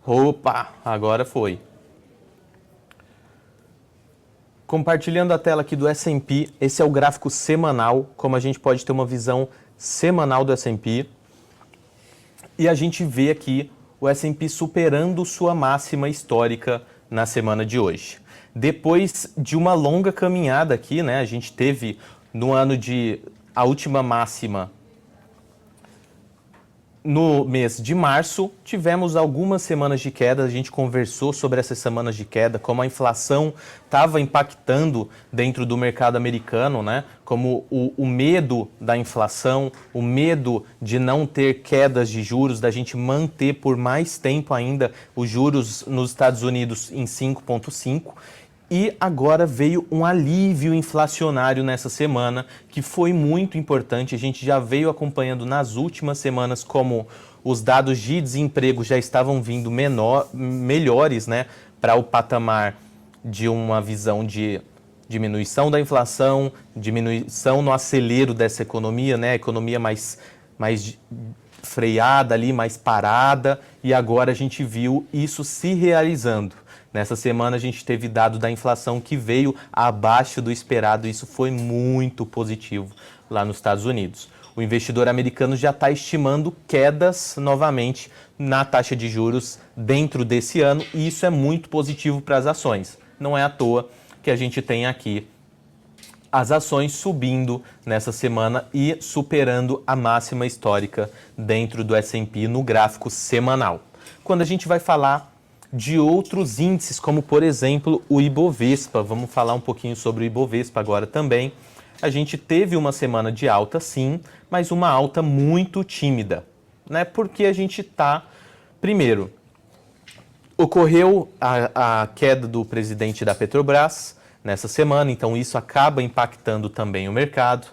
Opa, agora foi. Compartilhando a tela aqui do S&P, esse é o gráfico semanal, como a gente pode ter uma visão semanal do S&P. E a gente vê aqui o S&P superando sua máxima histórica na semana de hoje. Depois de uma longa caminhada aqui, né, a gente teve no ano de a última máxima no mês de março, tivemos algumas semanas de queda, a gente conversou sobre essas semanas de queda, como a inflação estava impactando dentro do mercado americano, né? Como o medo da inflação, o medo de não ter quedas de juros, da gente manter por mais tempo ainda os juros nos Estados Unidos em 5,5%. E agora veio um alívio inflacionário nessa semana, que foi muito importante. A gente já veio acompanhando nas últimas semanas como os dados de desemprego já estavam vindo melhores, né, para o patamar de uma visão de diminuição da inflação, diminuição no acelero dessa economia, né, a economia mais freada ali, mais parada, e agora a gente viu isso se realizando. Nessa semana a gente teve dado da inflação que veio abaixo do esperado, e isso foi muito positivo lá nos Estados Unidos. O investidor americano já está estimando quedas novamente na taxa de juros dentro desse ano, e isso é muito positivo para as ações. Não é à toa que a gente tem aqui as ações subindo nessa semana e superando a máxima histórica dentro do S&P no gráfico semanal. Quando a gente vai falar de outros índices, como por exemplo o Ibovespa, vamos falar um pouquinho sobre o Ibovespa agora também. A gente teve uma semana de alta sim, mas uma alta muito tímida, né? Porque a gente está, primeiro, ocorreu a queda do presidente da Petrobras nessa semana, então isso acaba impactando também o mercado.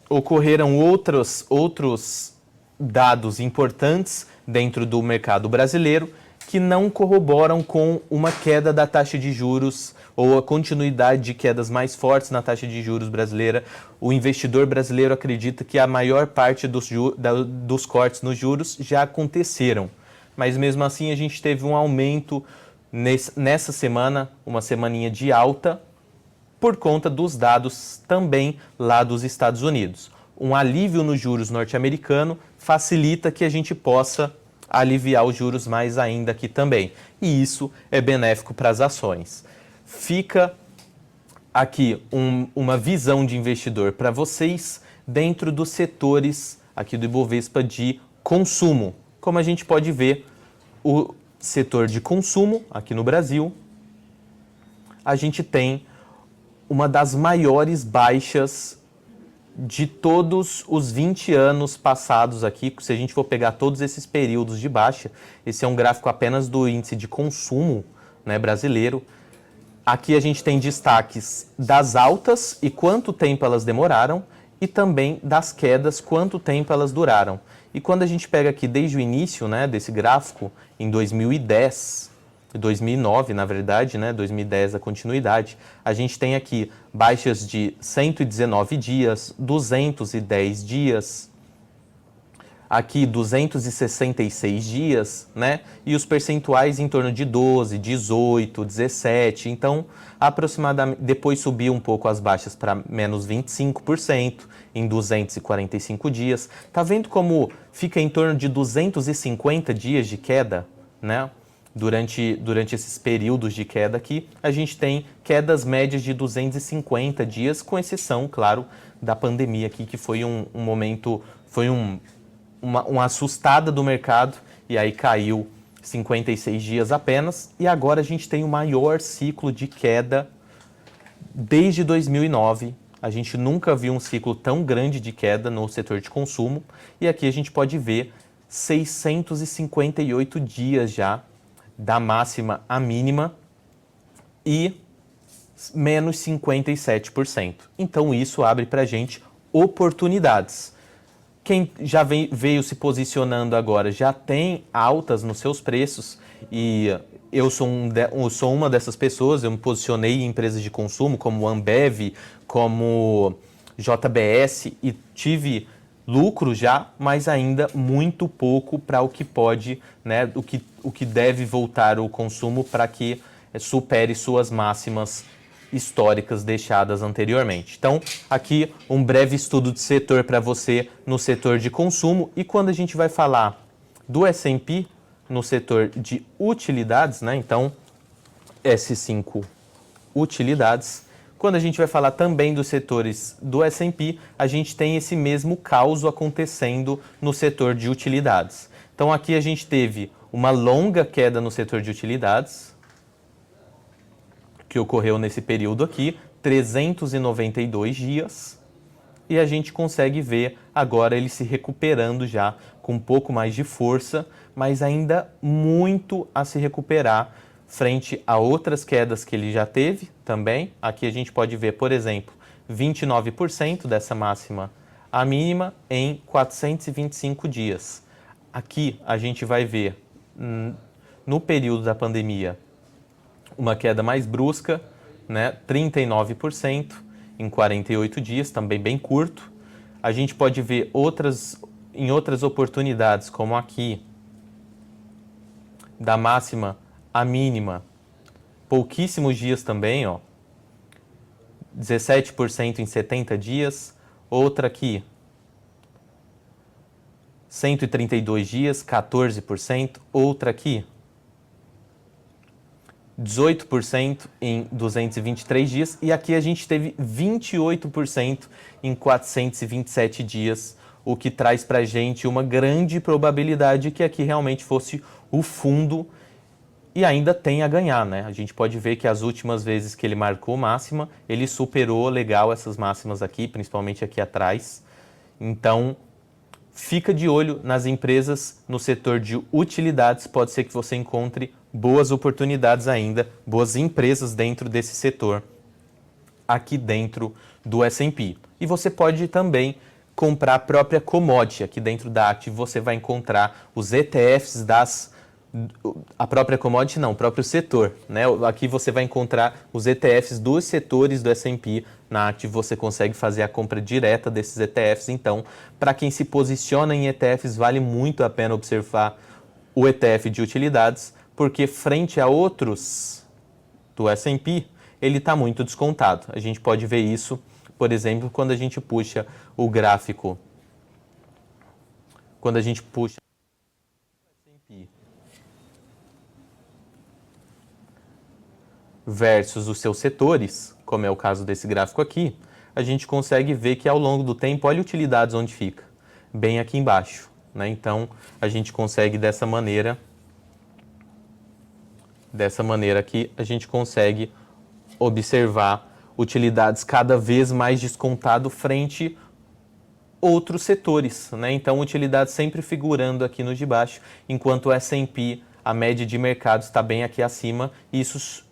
Ocorreram outros dados importantes dentro do mercado brasileiro que não corroboram com uma queda da taxa de juros ou a continuidade de quedas mais fortes na taxa de juros brasileira. O investidor brasileiro acredita que a maior parte dos cortes nos juros já aconteceram. Mas mesmo assim a gente teve um aumento nessa semana, uma semaninha de alta, por conta dos dados também lá dos Estados Unidos. Um alívio nos juros norte-americano facilita que a gente possa aliviar os juros mais ainda aqui também. E isso é benéfico para as ações. Fica aqui uma visão de investidor para vocês dentro dos setores aqui do Ibovespa de consumo. Como a gente pode ver, o setor de consumo aqui no Brasil, a gente tem uma das maiores baixas de todos os 20 anos passados aqui. Se a gente for pegar todos esses períodos de baixa, esse é um gráfico apenas do índice de consumo, né, brasileiro. Aqui a gente tem destaques das altas e quanto tempo elas demoraram, e também das quedas, quanto tempo elas duraram. E quando a gente pega aqui desde o início, né, desse gráfico, em 2009, na verdade, né, 2010 a continuidade, a gente tem aqui baixas de 119 dias, 210 dias, aqui 266 dias, né, e os percentuais em torno de 12, 18, 17, então aproximadamente, depois subiu um pouco as baixas para menos 25% em 245 dias. Tá vendo como fica em torno de 250 dias de queda, né? Durante esses períodos de queda aqui, a gente tem quedas médias de 250 dias, com exceção, claro, da pandemia aqui, que foi um momento, foi uma assustada do mercado, e aí caiu 56 dias apenas, e agora a gente tem o maior ciclo de queda desde 2009. A gente nunca viu um ciclo tão grande de queda no setor de consumo, e aqui a gente pode ver 658 dias já, da máxima à mínima, e menos 57%. Então isso abre para a gente oportunidades. Quem já veio se posicionando agora já tem altas nos seus preços, e eu sou uma dessas pessoas. Eu me posicionei em empresas de consumo como Ambev, como JBS, e tive lucro já, mas ainda muito pouco para o que pode, né, o que deve voltar o consumo para que supere suas máximas históricas deixadas anteriormente. Então, aqui um breve estudo de setor para você no setor de consumo. E quando a gente vai falar do S&P no setor de utilidades, né? Então, S5 utilidades. Quando a gente vai falar também dos setores do S&P, a gente tem esse mesmo caos acontecendo no setor de utilidades. Então aqui a gente teve uma longa queda no setor de utilidades, que ocorreu nesse período aqui, 392 dias, e a gente consegue ver agora ele se recuperando já com um pouco mais de força, mas ainda muito a se recuperar frente a outras quedas que ele já teve também. Aqui a gente pode ver, por exemplo, 29% dessa máxima à mínima em 425 dias. Aqui a gente vai ver, no período da pandemia, uma queda mais brusca, né? 39% em 48 dias, também bem curto. A gente pode ver em outras oportunidades, como aqui, da máxima à mínima, pouquíssimos dias também, ó, 17% em 70 dias. Outra aqui, 132 dias, 14%. Outra aqui, 18% em 223 dias. E aqui a gente teve 28% em 427 dias, o que traz para a gente uma grande probabilidade que aqui realmente fosse o fundo e ainda tem a ganhar, né? A gente pode ver que as últimas vezes que ele marcou máxima, ele superou legal essas máximas aqui, principalmente aqui atrás. Então, fica de olho nas empresas no setor de utilidades, pode ser que você encontre boas oportunidades ainda, boas empresas dentro desse setor, aqui dentro do S&P. E você pode também comprar a própria commodity. Aqui dentro da Active você vai encontrar os ETFs a própria commodity não, o próprio setor, né? Aqui você vai encontrar os ETFs dos setores do S&P. Na Active você consegue fazer a compra direta desses ETFs. Então, para quem se posiciona em ETFs, vale muito a pena observar o ETF de utilidades, porque frente a outros do S&P, ele está muito descontado. A gente pode ver isso, por exemplo, quando a gente puxa o gráfico, quando a gente puxa o S&P versus os seus setores, como é o caso desse gráfico aqui, a gente consegue ver que ao longo do tempo, olha utilidades onde fica, bem aqui embaixo, né? Então, a gente consegue dessa maneira aqui, a gente consegue observar utilidades cada vez mais descontado frente outros setores, né? Então, utilidades sempre figurando aqui no de baixo, enquanto o S&P, a média de mercado está bem aqui acima. Isso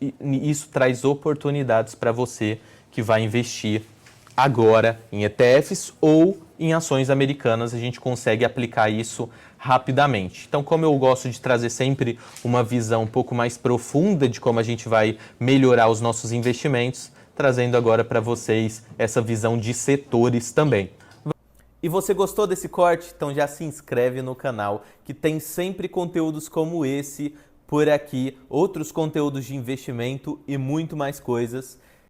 traz oportunidades para você que vai investir agora em ETFs ou em ações americanas. A gente consegue aplicar isso rapidamente. Então, como eu gosto de trazer sempre uma visão um pouco mais profunda de como a gente vai melhorar os nossos investimentos, trazendo agora para vocês essa visão de setores também. E você gostou desse corte? Então já se inscreve no canal, que tem sempre conteúdos como esse por aqui, outros conteúdos de investimento e muito mais coisas.